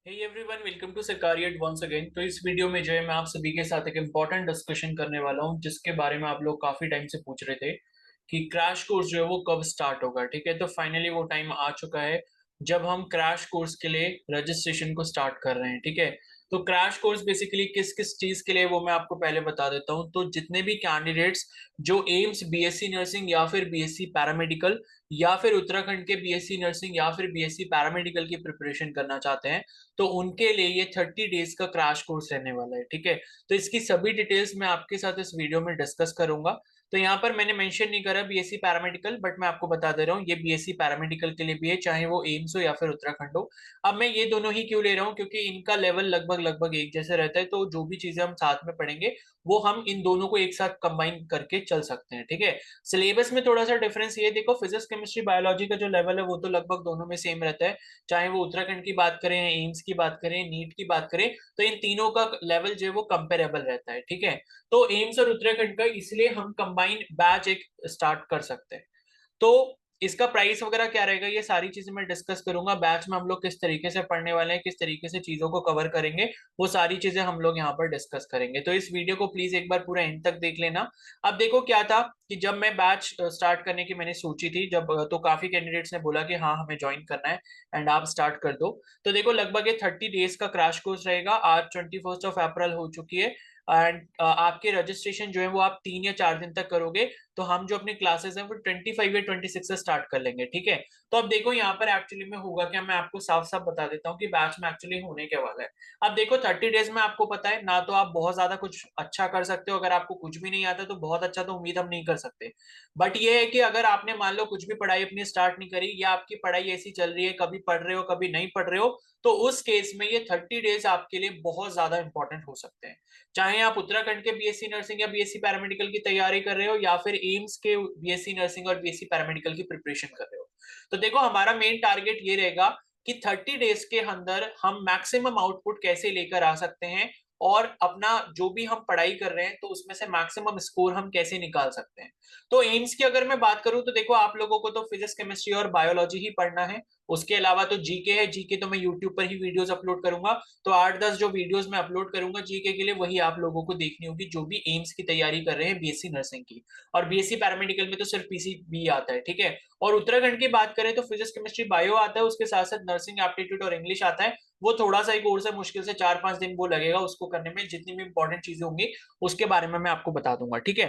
Hey everyone, welcome to Sarkariyat once again. तो इस video में जो है मैं आप सभी के साथ एक इम्पॉर्टेंट डिस्कशन करने वाला हूं, जिसके बारे में आप लोग काफी टाइम से पूछ रहे थे कि क्रैश कोर्स जो है वो कब स्टार्ट होगा। ठीक है, तो फाइनली वो टाइम आ चुका है जब हम क्रैश कोर्स के लिए रजिस्ट्रेशन को स्टार्ट कर रहे हैं। ठीक है, तो क्रैश कोर्स बेसिकली किस किस चीज के लिए वो मैं आपको पहले बता देता हूँ। तो जितने भी कैंडिडेट्स जो एम्स बीएससी नर्सिंग या फिर बीएससी पैरामेडिकल या फिर उत्तराखंड के बीएससी नर्सिंग या फिर बीएससी पैरामेडिकल की प्रिपरेशन करना चाहते हैं, तो उनके लिए ये 30 डेज का क्रैश कोर्स रहने वाला है। ठीक है, तो इसकी सभी डिटेल्स मैं आपके साथ इस वीडियो में डिस्कस करूंगा। तो यहाँ पर मैंने मेंशन नहीं करा बीएससी पैरामेडिकल, बट मैं आपको बता दे रहा हूँ ये बीएससी पैरामेडिकल के लिए भी है, चाहे वो एम्स हो या फिर उत्तराखंड हो। अब मैं ये दोनों ही क्यों ले रहा हूँ, क्योंकि इनका लेवल लगभग लगभग एक जैसे रहता है, तो जो भी चीजें हम साथ में पढ़ेंगे वो हम इन दोनों को एक साथ कंबाइन करके चल सकते हैं। ठीक है, सिलेबस में थोड़ा सा डिफरेंस ये देखो, फिजिक्स केमिस्ट्री बायोलॉजी का जो लेवल है वो तो लगभग दोनों में सेम रहता है, चाहे वो उत्तराखंड की बात करें, एम्स की बात करें, नीट की बात करें, तो इन तीनों का लेवल जो है वो कंपेरेबल रहता है। ठीक है, तो एम्स और उत्तराखंड का इसलिए हम कंबाइन बैच एक स्टार्ट कर सकते हैं। तो इसका प्राइस वगैरह क्या रहेगा, ये सारी चीजें मैं डिस्कस करूंगा। बैच में हम लोग किस तरीके से पढ़ने वाले हैं, किस तरीके से चीजों को कवर करेंगे, वो सारी चीजें हम लोग यहाँ पर डिस्कस करेंगे। तो इस वीडियो को प्लीज एक बार पूरा एंड तक देख लेना। अब देखो क्या था कि जब मैं बैच स्टार्ट करने की मैंने सोची थी, जब तो काफी कैंडिडेट्स ने बोला कि हाँ हमें ज्वाइन करना है एंड आप स्टार्ट कर दो। तो देखो लगभग ये 30 डेज का क्रैश कोर्स रहेगा। आज 21 अप्रैल हो चुकी है एंड आपके रजिस्ट्रेशन जो है वो आप 3 या 4 दिन तक करोगे, तो हम जो अपनी क्लासेस हैं वो 25 या 26 से स्टार्ट कर लेंगे। ठीक है, तो अब देखो यहाँ पर एक्चुअली में होगा क्या, मैं आपको साफ साफ बता देता हूँ कि बैच में एक्चुअली होने क्या वाला है। अब देखो 30 डेज में आपको पता है ना, तो आप बहुत ज्यादा कुछ अच्छा कर सकते हो, अगर आपको कुछ भी नहीं आता तो बहुत अच्छा तो उम्मीद हम नहीं कर सकते। बट ये है कि अगर आपने मान लो कुछ भी पढ़ाई अपनी स्टार्ट नहीं करी, या आपकी पढ़ाई ऐसी चल रही है, कभी पढ़ रहे हो कभी नहीं पढ़ रहे हो, तो उस केस में ये 30 डेज आपके लिए बहुत ज्यादा इंपॉर्टेंट हो सकते हैं। चाहे आप उत्तराखंड के बीएससी नर्सिंग या बीएससी पैरामेडिकल की तैयारी कर रहे हो, या फिर एम्स के बीएससी नर्सिंग और बीएससी पैरामेडिकल की प्रिपरेशन कर रहे हो, तो देखो हमारा मेन टारगेट ये रहेगा कि 30 डेज के अंदर हम मैक्सिमम आउटपुट कैसे लेकर आ सकते हैं, और अपना जो भी हम पढ़ाई कर रहे हैं तो उसमें से मैक्सिमम स्कोर हम कैसे निकाल सकते हैं। तो एम्स की अगर मैं बात करूं, तो देखो आप लोगों को तो फिजिक्स केमिस्ट्री और बायोलॉजी ही पढ़ना है। उसके अलावा तो जीके है, जीके तो मैं यूट्यूब पर ही वीडियोस अपलोड करूंगा। तो 8-10 जो वीडियोस मैं अपलोड करूंगा जीके के लिए, वही आप लोगों को देखनी होगी जो भी एम्स की तैयारी कर रहे हैं बीएससी नर्सिंग की। और बीएससी पैरामेडिकल में तो सिर्फ पीसीबी आता है। ठीक है, और उत्तराखंड की बात करें तो फिजिक्स केमिस्ट्री बायो आता है, उसके साथ साथ नर्सिंग एप्टीट्यूड और इंग्लिश आता है। वो थोड़ा सा ही कोर्स है, मुश्किल से 4-5 दिन वो लगेगा उसको करने में। जितनी भी इंपॉर्टेंट चीजें होंगी उसके बारे में मैं आपको बता दूंगा। ठीक है,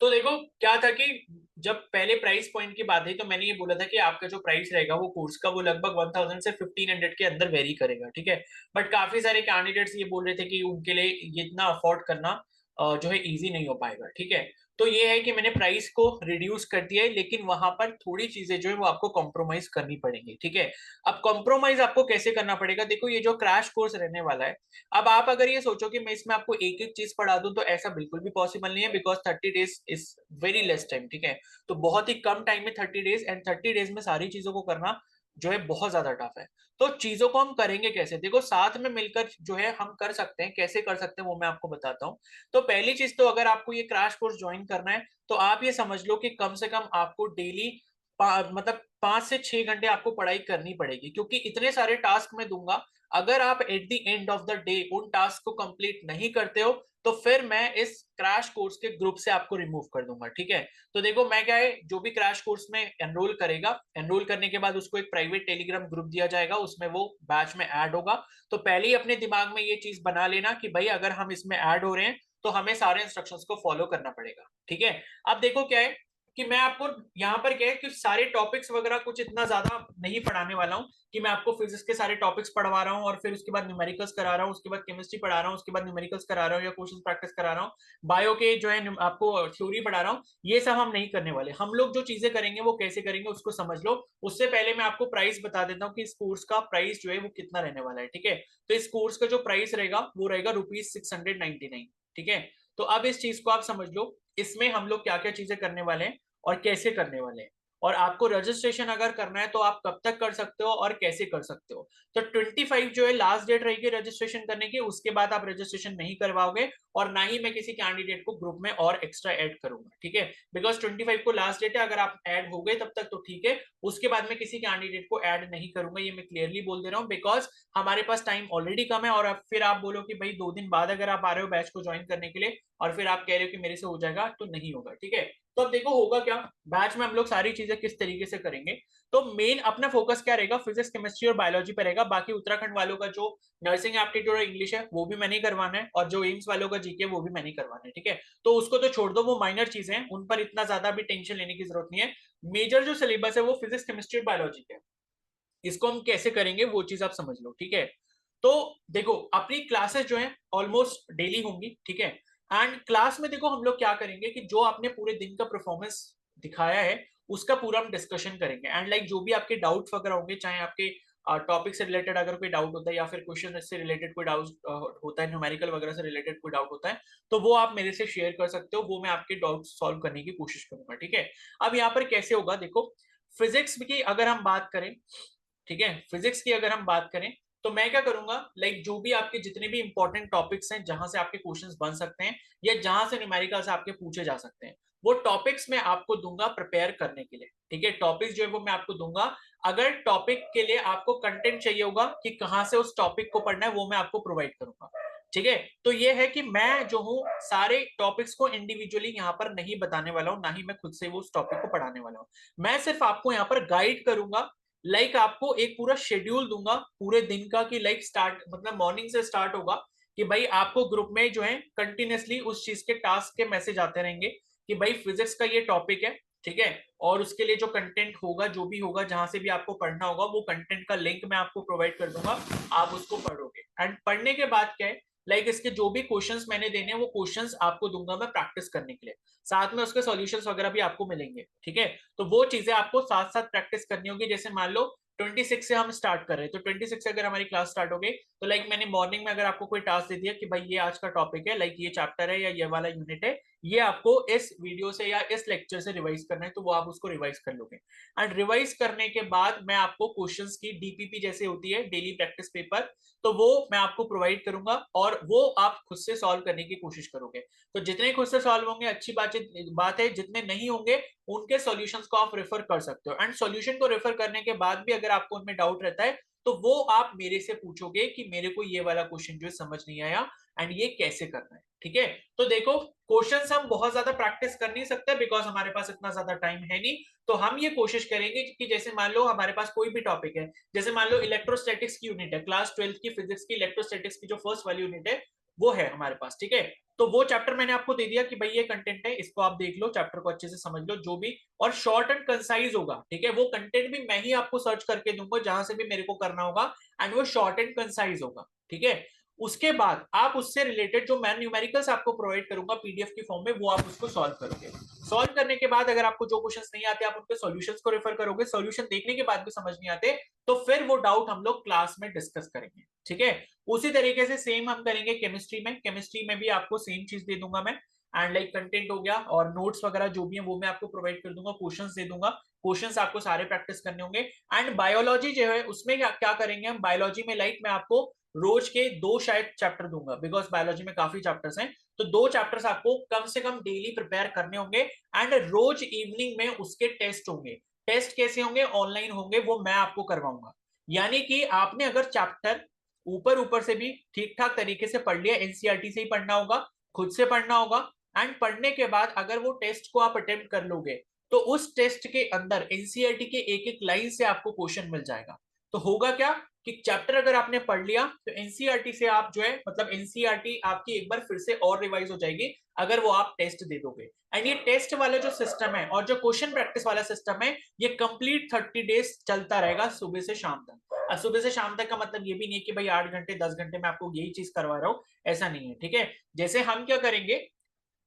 तो देखो क्या था कि जब पहले प्राइस पॉइंट की बात है, तो मैंने ये बोला था कि आपका जो प्राइस रहेगा वो कोर्स का, वो लगभग 1000 से 1500 के अंदर वेरी करेगा। ठीक है, बट काफी सारे कैंडिडेट्स ये बोल रहे थे कि उनके लिए ये इतना अफोर्ड करना जो है इजी नहीं हो पाएगा। ठीक है, तो ये है कि मैंने प्राइस को रिड्यूस कर दिया है, लेकिन वहां पर थोड़ी चीजें जो है वो आपको कॉम्प्रोमाइज करनी पड़ेंगी। ठीक है, अब कॉम्प्रोमाइज आपको कैसे करना पड़ेगा, देखो ये जो क्रैश कोर्स रहने वाला है, अब आप अगर ये सोचो कि मैं इसमें आपको एक एक चीज पढ़ा दूं, तो ऐसा बिल्कुल भी पॉसिबल नहीं है, because 30 days is very less time. ठीक है, तो बहुत ही कम टाइम में 30 डेज, एंड 30 डेज में सारी चीजों को करना जो है बहुत ज्यादा टफ है। तो चीजों को हम करेंगे कैसे, देखो साथ में मिलकर जो है हम कर सकते हैं। कैसे कर सकते हैं वो मैं आपको बताता हूँ। तो पहली चीज, तो अगर आपको ये क्रैश कोर्स ज्वाइन करना है, तो आप ये समझ लो कि कम से कम आपको डेली मतलब 5 से 6 घंटे आपको पढ़ाई करनी पड़ेगी, क्योंकि इतने सारे टास्क मैं दूंगा। अगर आप at the end of the day उन टास्क को कंप्लीट नहीं करते हो, तो फिर मैं इस क्रैश कोर्स के ग्रुप से आपको रिमूव कर दूंगा। ठीक है, तो देखो मैं क्या है, जो भी क्रैश कोर्स में एनरोल करेगा, एनरोल करने के बाद उसको एक प्राइवेट टेलीग्राम ग्रुप दिया जाएगा, उसमें वो बैच में ऐड होगा। तो पहले ही अपने दिमाग में ये चीज बना लेना कि भाई अगर हम इसमें ऐड हो रहे हैं तो हमें सारे इंस्ट्रक्शंस को फॉलो करना पड़ेगा। ठीक है, अब देखो क्या है कि मैं आपको यहाँ पर क्या है कि सारे टॉपिक्स वगैरह कुछ इतना ज्यादा नहीं पढ़ाने वाला हूँ, कि मैं आपको फिजिक्स के सारे टॉपिक्स पढ़वा रहा हूँ और फिर उसके बाद न्यूमेरिकल्स करा रहा हूँ, उसके बाद केमिस्ट्री पढ़ा रहा हूँ, उसके बाद न्यूमेरिकल्स करा रहा हूँ या क्वेश्चन प्रैक्टिस करा रहा हूँ, बायो के जो है आपको थ्योरी पढ़ा रहा हूँ। ये सब हम नहीं करने वाले। हम लोग जो चीजें करेंगे वो कैसे करेंगे उसको समझ लो। उससे पहले मैं आपको प्राइस बता देता हूँ कि इस कोर्स का प्राइस जो है वो कितना रहने वाला है। ठीक है, तो इस कोर्स का जो प्राइस रहेगा वो रहेगा ₹699। ठीक है, तो अब इस चीज को आप समझ लो, इसमें हम लोग क्या क्या चीजें करने वाले हैं और कैसे करने वाले हैं। और आपको रजिस्ट्रेशन अगर करना है तो आप कब तक कर सकते हो और कैसे कर सकते हो। तो 25 जो है लास्ट डेट रहेगी रजिस्ट्रेशन करने की, उसके बाद आप रजिस्ट्रेशन नहीं करवाओगे और ना ही मैं किसी कैंडिडेट को ग्रुप में और एक्स्ट्रा ऐड करूंगा, ठीक है। बिकॉज 25 को लास्ट डेट है, अगर आप ऐड हो गए तब तक तो ठीक है, उसके बाद मैं किसी कैंडिडेट को ऐड नहीं करूंगा, ये मैं क्लियरली बोल दे रहा हूँ। बिकॉज हमारे पास टाइम ऑलरेडी कम है और अब फिर आप बोलो कि भाई 2 दिन बाद अगर आप आ रहे हो बैच को ज्वाइन करने के लिए और फिर आप कह रहे हो कि मेरे से हो जाएगा, तो नहीं होगा, ठीक है। तो अब देखो होगा क्या, बैच में हम लोग सारी चीजें किस तरीके से करेंगे। तो मेन अपना फोकस क्या रहेगा, फिजिक्स केमिस्ट्री और बायोलॉजी पे रहेगा। बाकी उत्तराखंड वालों का जो नर्सिंग एप्टीट्यूड और इंग्लिश है वो भी मैंने करवाना है, और जो एम्स वालों का जीके वो भी मैंने करवाना है, ठीक है। तो उसको तो छोड़ दो, वो माइनर चीजें हैं, उन पर इतना ज्यादा भी टेंशन लेने की जरूरत नहीं है। मेजर जो सिलेबस है वो फिजिक्स केमिस्ट्री और बायोलॉजी है, इसको हम कैसे करेंगे वो चीज आप समझ लो, ठीक है। तो देखो अपनी क्लासेस जो है ऑलमोस्ट डेली होंगी, ठीक है। एंड क्लास में देखो हम लोग क्या करेंगे कि जो आपने पूरे दिन का परफॉर्मेंस दिखाया है उसका पूरा हम डिस्कशन करेंगे। एंड लाइक जो भी आपके डाउट्स वगैरह होंगे, चाहे आपके टॉपिक से रिलेटेड अगर कोई डाउट होता है या फिर क्वेश्चन से रिलेटेड कोई डाउट होता है, न्यूमेरिकल वगैरह से रिलेटेड कोई डाउट होता है, तो वो आप मेरे से शेयर कर सकते हो, वो मैं आपके डाउट सॉल्व करने की कोशिश करूंगा, ठीक है। अब यहाँ पर कैसे होगा देखो, फिजिक्स की अगर हम बात करें, ठीक है, फिजिक्स की अगर हम बात करें तो मैं क्या करूंगा, लाइक जो भी आपके जितने भी इंपॉर्टेंट टॉपिक्स हैं जहां से आपके क्वेश्चंस बन सकते हैं या जहां से न्यूमेरिकल से आपके पूछे जा सकते हैं, वो टॉपिक्स मैं आपको दूंगा प्रिपेयर करने के लिए, ठीक है। टॉपिक्स जो है वो मैं आपको दूंगा। अगर टॉपिक के लिए आपको कंटेंट चाहिए होगा कि कहां से उस टॉपिक को पढ़ना है, वो मैं आपको प्रोवाइड करूंगा, ठीक है। तो ये है कि मैं जो हूँ सारे टॉपिक्स को इंडिविजुअली यहाँ पर नहीं बताने वाला हूँ, ना ही मैं खुद से वो उस टॉपिक को पढ़ाने वाला हूँ। मैं सिर्फ आपको यहाँ पर गाइड करूंगा, लाइक आपको एक पूरा शेड्यूल दूंगा पूरे दिन का, कि लाइक स्टार्ट मतलब मॉर्निंग से स्टार्ट होगा कि भाई आपको ग्रुप में जो है कंटिन्यूअसली उस चीज के टास्क के मैसेज आते रहेंगे कि भाई फिजिक्स का ये टॉपिक है, ठीक है। और उसके लिए जो कंटेंट होगा, जो भी होगा, जहां से भी आपको पढ़ना होगा, वो कंटेंट का लिंक मैं आपको प्रोवाइड कर दूंगा, आप उसको पढ़ोगे। एंड पढ़ने के बाद क्या है, लाइक इसके जो भी क्वेश्चंस मैंने देने हैं वो क्वेश्चंस आपको दूंगा मैं प्रैक्टिस करने के लिए, साथ में उसके सॉल्यूशंस वगैरह भी आपको मिलेंगे, ठीक है। तो वो चीजें आपको साथ साथ प्रैक्टिस करनी होगी। जैसे मान लो 26 से हम स्टार्ट कर रहे हैं, तो 26 से अगर हमारी क्लास स्टार्ट हो गई तो लाइक मैंने मॉर्निंग में अगर आपको कोई टास्क दे दिया कि भाई ये आज का टॉपिक है, लाइक ये चैप्टर है या ये वाला यूनिट है, ये आपको इस वीडियो से या इस लेक्चर से रिवाइज करना है, तो वो आप उसको रिवाइज कर लोगे। एंड रिवाइज करने के बाद मैं आपको क्वेश्चंस की डीपीपी जैसे होती है, डेली प्रैक्टिस पेपर, तो वो मैं आपको प्रोवाइड करूंगा और वो आप खुद से सॉल्व करने की कोशिश करोगे। तो जितने खुद से सॉल्व होंगे अच्छी बात है, जितने नहीं होंगे उनके सॉल्यूशंस को आप रेफर कर सकते हो। एंड सॉल्यूशन को रेफर करने के बाद भी अगर आपको उनमें डाउट रहता है तो वो आप मेरे से पूछोगे कि मेरे को ये वाला क्वेश्चन जो है समझ नहीं आया एंड ये कैसे करना है, ठीक है। तो देखो क्वेश्चंस हम बहुत ज्यादा प्रैक्टिस कर नहीं सकते बिकॉज हमारे पास इतना ज्यादा टाइम है नहीं। तो हम ये कोशिश करेंगे कि जैसे मान लो हमारे पास कोई भी टॉपिक है, जैसे मान लो इलेक्ट्रोस्टैटिक्स की यूनिट है, क्लास 12 की फिजिक्स की इलेक्ट्रोस्टैटिक्स की जो फर्स्ट वाली यूनिट है वो है हमारे पास, ठीक है। तो वो चैप्टर मैंने आपको दे दिया कि भाई ये कंटेंट है, इसको आप देख लो, चैप्टर को अच्छे से समझ लो जो भी, और शॉर्ट एंड कंसाइज होगा, ठीक है। वो कंटेंट भी मैं ही आपको सर्च करके दूंगा जहां से भी मेरे को करना होगा, एंड वो शॉर्ट एंड कंसाइज होगा, ठीक है। उसके बाद आप उससे रिलेटेड जो मैं न्यूमेरिकल्स आपको प्रोवाइड करूंगा पीडीएफ की फॉर्म में, वो आप उसको सॉल्व करोगे। सॉल्व करने के बाद अगर आपको जो क्वेश्चंस नहीं आते आप उनके सॉल्यूशंस को रेफर करोगे, सॉल्यूशन देखने के बाद भी समझ नहीं आते तो फिर वो डाउट हम लोग क्लास में डिस्कस करेंगे, ठीक है। उसी तरीके से सेम हम करेंगे केमिस्ट्री में, केमिस्ट्री में भी आपको सेम चीज दे दूंगा मैं। एंड लाइक कंटेंट हो गया और नोट्स वगैरह जो भी है वो मैं आपको प्रोवाइड कर दूंगा, क्वेश्चंस दे दूंगा, क्वेश्चंस आपको सारे प्रैक्टिस करने होंगे। एंड बायोलॉजी जो है उसमें क्या करेंगे हम, बायोलॉजी में लाइक मैं आपको रोज के 2 शायद चैप्टर दूंगा, बिकॉज बायोलॉजी में काफी चैप्टर्स हैं, तो 2 चैप्टर्स आपको कम से कम डेली प्रिपेयर करने होंगे। एंड रोज इवनिंग में उसके टेस्ट होंगे। टेस्ट कैसे होंगे, ऑनलाइन होंगे, वो मैं आपको करवाऊंगा। यानी कि आपने अगर चैप्टर ऊपर ऊपर से भी ठीक ठाक तरीके से पढ़ लिया, एनसीईआरटी से ही पढ़ना होगा, खुद से पढ़ना होगा। एंड पढ़ने के बाद अगर वो टेस्ट को आप अटेम्प्ट कर लोगे तो उस टेस्ट के अंदर एनसीईआरटी के एक एक लाइन से आपको क्वेश्चन मिल जाएगा। तो होगा क्या कि चैप्टर अगर आपने पढ़ लिया तो एनसीईआरटी से आप जो है मतलब एनसीईआरटी आपकी एक बार फिर से और रिवाइज हो जाएगी अगर वो आप टेस्ट दे दोगे। एंड ये टेस्ट वाला जो सिस्टम है और जो क्वेश्चन प्रैक्टिस वाला सिस्टम है ये कंप्लीट 30 डेज चलता रहेगा, सुबह से शाम तक। और सुबह से शाम तक का मतलब ये भी नहीं है कि भाई 8 घंटे 10 घंटे में आपको यही चीज करवा रहा हूँ, ऐसा नहीं है, ठीक है। जैसे हम क्या करेंगे,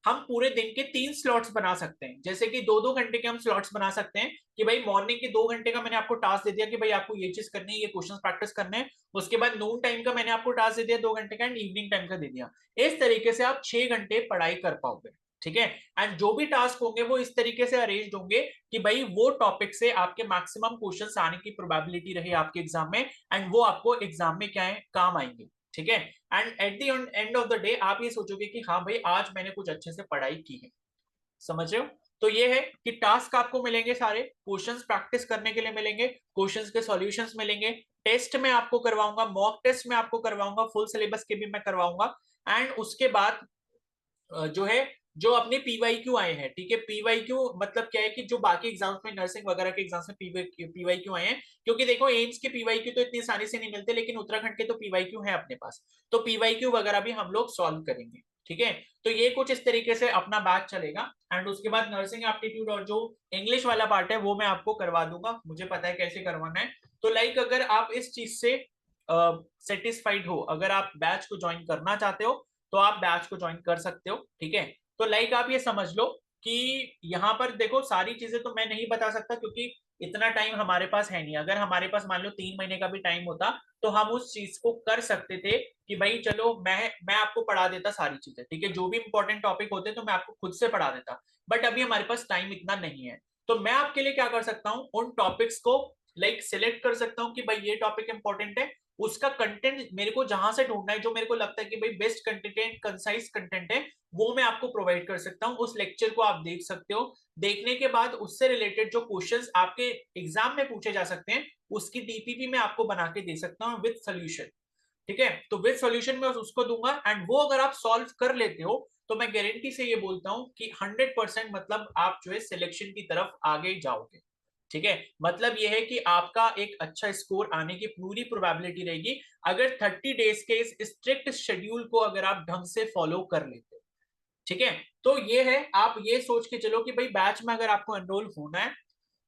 हम पूरे दिन के 3 स्लॉट्स बना सकते हैं, जैसे कि 2-2 घंटे के हम स्लॉट्स बना सकते हैं कि भाई मॉर्निंग के 2 घंटे का मैंने आपको टास्क दे दिया कि भाई आपको ये चीज करनी है, ये क्वेश्चन प्रैक्टिस करने हैं। उसके बाद नून टाइम का मैंने आपको टास्क दे दिया 2 घंटे का, एंड इवनिंग टाइम का दे दिया। इस तरीके से आप 6 घंटे पढ़ाई कर पाओगे, ठीक है। एंड जो भी टास्क होंगे वो इस तरीके से अरेंज होंगे कि भाई वो टॉपिक से आपके मैक्सिमम क्वेश्चंस आने की प्रोबेबिलिटी रहे आपके एग्जाम में, एंड वो आपको एग्जाम में क्या है काम आएंगे। ठीक है। And at the end of the day आप ये सोचोगे कि हाँ भाई आज मैंने कुछ अच्छे से पढ़ाई की है। समझ रहे हो? तो ये है कि टास्क आपको मिलेंगे, सारे क्वेश्चंस प्रैक्टिस करने के लिए मिलेंगे, क्वेश्चंस के सॉल्यूशंस मिलेंगे, टेस्ट में आपको करवाऊंगा, मॉक टेस्ट में आपको करवाऊंगा, फुल सिलेबस के भी मैं करवाऊंगा। एंड उसके बाद जो है, जो अपने पीवाईक्यू आए हैं, ठीक है, पीवाईक्यू मतलब क्या है कि जो बाकी एग्जाम्स में, नर्सिंग वगैरह के एग्जाम्स में पीवाईक्यू आए हैं, क्योंकि देखो एम्स के पीवाईक्यू तो इतनी आसानी से नहीं मिलते, लेकिन उत्तराखंड के तो पीवाईक्यू है अपने पास, तो पीवाईक्यू वगैरह भी हम लोग सॉल्व करेंगे। ठीक है। तो ये कुछ इस तरीके से अपना बैच चलेगा। एंड उसके बाद नर्सिंग एप्टीट्यूड और जो इंग्लिश वाला पार्ट है वो मैं आपको करवा दूंगा, मुझे पता है कैसे करवाना है। तो लाइक अगर आप इस चीज से सेटिस्फाइड हो, अगर आप बैच को ज्वाइन करना चाहते हो तो आप बैच को ज्वाइन कर सकते हो। ठीक है। तो लाइक आप ये समझ लो कि यहाँ पर देखो सारी चीजें तो मैं नहीं बता सकता, क्योंकि इतना टाइम हमारे पास है नहीं। अगर हमारे पास मान लो 3 महीने का भी टाइम होता तो हम उस चीज को कर सकते थे कि भाई चलो मैं आपको पढ़ा देता सारी चीजें, ठीक है, जो भी इंपॉर्टेंट टॉपिक होते तो मैं आपको खुद से पढ़ा देता। बट अभी हमारे पास टाइम इतना नहीं है। तो मैं आपके लिए क्या कर सकता हूँ, उन टॉपिक्स को लाइक सिलेक्ट कर सकता हूँ कि भाई ये टॉपिक इंपॉर्टेंट है, उसका कंटेंट मेरे को जहां से ढूंढना है, जो मेरे को लगता है कि भाई बेस्ट कंटेंट, कंसाइज कंटेंट है, वो मैं आपको प्रोवाइड कर सकता हूँ। उस लेक्चर को आप देख सकते हो। देखने के बाद उससे रिलेटेड जो क्वेश्चंस आपके एग्जाम में पूछे जा सकते हैं, उसकी डीपीपी मैं आपको बना के दे सकता हूँ विद सोल्यूशन। ठीक है। तो विद सॉल्यूशन में उसको दूंगा, एंड वो अगर आप सॉल्व कर लेते हो तो मैं गारंटी से ये बोलता हूं कि 100% मतलब आप जो है सिलेक्शन की तरफ आगे जाओगे। ठीक है। मतलब ये है कि आपका एक अच्छा स्कोर आने की पूरी प्रोबेबिलिटी रहेगी, अगर 30 डेज के इस स्ट्रिक्ट शेड्यूल को अगर आप ढंग से फॉलो कर लेते हो। ठीक है। तो ये है, आप ये सोच के चलो कि भाई बैच में अगर आपको एनरोल होना है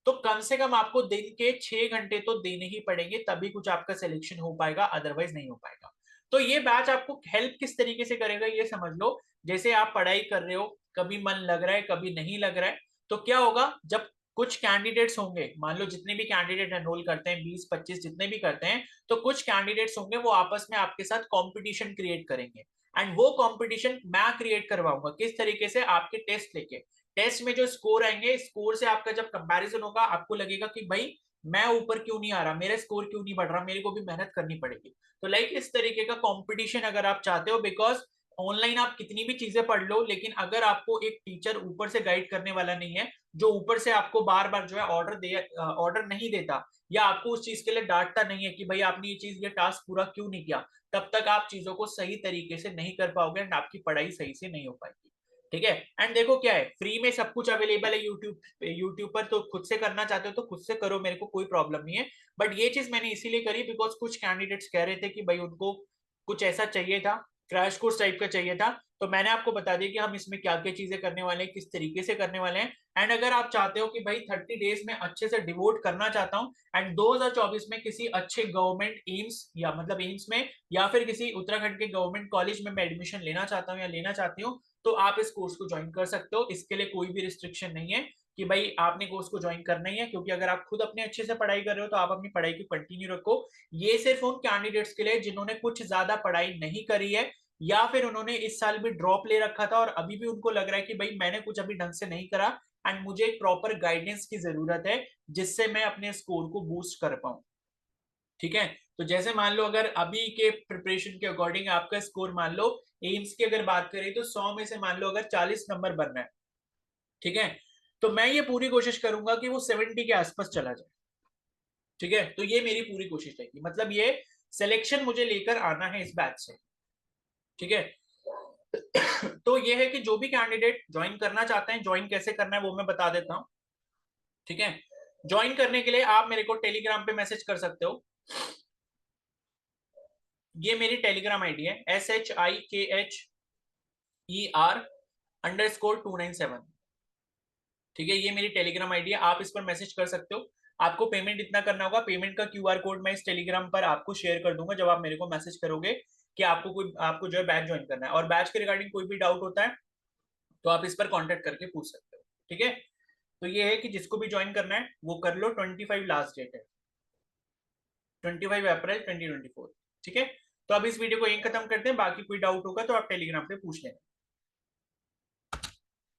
तो कम से कम आपको दिन के 6 घंटे तो देने ही पड़ेंगे, तभी कुछ आपका सिलेक्शन हो पाएगा, अदरवाइज नहीं हो पाएगा। तो ये बैच आपको हेल्प किस तरीके से करेगा ये समझ लो। जैसे आप पढ़ाई कर रहे हो, कभी मन लग रहा है कभी नहीं लग रहा है, तो क्या होगा, जब कुछ कैंडिडेट्स होंगे, मान लो जितने भी कैंडिडेट एनरोल करते हैं 20-25 जितने भी करते हैं, तो कुछ कैंडिडेट्स होंगे वो आपस में आपके साथ कंपटीशन क्रिएट करेंगे। एंड वो कंपटीशन मैं क्रिएट करवाऊंगा किस तरीके से, आपके टेस्ट लेके। टेस्ट में जो स्कोर आएंगे, स्कोर से आपका जब कंपैरिजन होगा आपको लगेगा कि भाई मैं ऊपर क्यों नहीं आ रहा, मेरा स्कोर क्यों नहीं बढ़ रहा, मेरे को भी मेहनत करनी पड़ेगी। तो लाइक इस तरीके का कंपटीशन अगर आप चाहते हो, बिकॉज ऑनलाइन आप कितनी भी चीजें पढ़ लो, लेकिन अगर आपको एक टीचर ऊपर से गाइड करने वाला नहीं है, जो ऊपर से आपको बार बार जो है ऑर्डर नहीं देता, या आपको उस चीज के लिए डांटता नहीं है कि भाई आपने ये चीज, ये टास्क पूरा क्यों नहीं किया, तब तक आप चीजों को सही तरीके से नहीं कर पाओगे एंड आपकी पढ़ाई सही से नहीं हो पाएगी। ठीक है। एंड देखो क्या है, फ्री में सब कुछ अवेलेबल है यूट्यूब पर, तो खुद से करना चाहते हो तो खुद से करो, मेरे को कोई प्रॉब्लम नहीं है। बट ये चीज मैंने इसीलिए करी बिकॉज कुछ कैंडिडेट्स कह रहे थे कि भाई उनको कुछ ऐसा चाहिए था, क्रैश कोर्स टाइप का चाहिए था। तो मैंने आपको बता दिया कि हम इसमें क्या क्या चीजें करने वाले हैं, किस तरीके से करने वाले हैं। एंड अगर आप चाहते हो कि भाई 30 डेज में अच्छे से डिवोट करना चाहता हूँ, एंड 2024 में किसी अच्छे गवर्नमेंट एम्स, या मतलब एम्स में, या फिर किसी उत्तराखंड के गवर्नमेंट कॉलेज में मैं एडमिशन लेना चाहता हूँ या लेना चाहती हूँ, तो आप इस कोर्स को ज्वाइन कर सकते हो। इसके लिए कोई भी रिस्ट्रिक्शन नहीं है कि भाई आपने कोर्स को ज्वाइन करना ही है, क्योंकि अगर आप खुद अपने अच्छे से पढ़ाई कर रहे हो तो आप अपनी पढ़ाई को कंटिन्यू रखो। ये सिर्फ उन कैंडिडेट्स के लिए जिन्होंने कुछ ज्यादा पढ़ाई नहीं करी है, या फिर उन्होंने इस साल भी ड्रॉप ले रखा था और अभी भी उनको लग रहा है कि भाई मैंने कुछ अभी ढंग से नहीं करा, एंड मुझे एक प्रॉपर गाइडेंस की जरूरत है जिससे मैं अपने स्कोर को बूस्ट कर पाऊं। ठीक है। तो जैसे मान लो अगर अभी के प्रिपरेशन के अकॉर्डिंग आपका स्कोर, मान लो एम्स की अगर बात करें तो 100 में से मान लो अगर 40 नंबर बनना है, ठीक है, तो मैं ये पूरी कोशिश करूंगा कि वो 70 के आसपास चला जाए। ठीक है। तो ये मेरी पूरी कोशिश रहेगी, मतलब ये सिलेक्शन मुझे लेकर आना है इस बैच से। ठीक है। तो ये है कि जो भी कैंडिडेट ज्वाइन करना चाहते हैं, ज्वाइन कैसे करना है वो मैं बता देता हूँ। ठीक है। ज्वाइन करने के लिए आप मेरे को टेलीग्राम पे मैसेज कर सकते हो। ये मेरी टेलीग्राम आईडी है, SHIKHER_297। ठीक है। ये मेरी टेलीग्राम आईडी है, आप इस पर मैसेज कर सकते हो। आपको पेमेंट इतना करना होगा, पेमेंट का क्यूआर कोड मैं इस टेलीग्राम पर आपको शेयर कर दूंगा जब आप मेरे को मैसेज करोगे कि आपको जो है बैच ज्वाइन करना है। और बैच के रिगार्डिंग कोई भी डाउट होता है तो आप इस पर कॉन्टेक्ट करके पूछ सकते हो। ठीक है। तो ये है कि जिसको भी ज्वाइन करना है वो कर लो, 25 लास्ट डेट है, 25 अप्रैल 2024। ठीक है। तो अब इस वीडियो को यहीं खत्म करते हैं, बाकी कोई डाउट होगा तो आप टेलीग्राम पे पूछ लेना।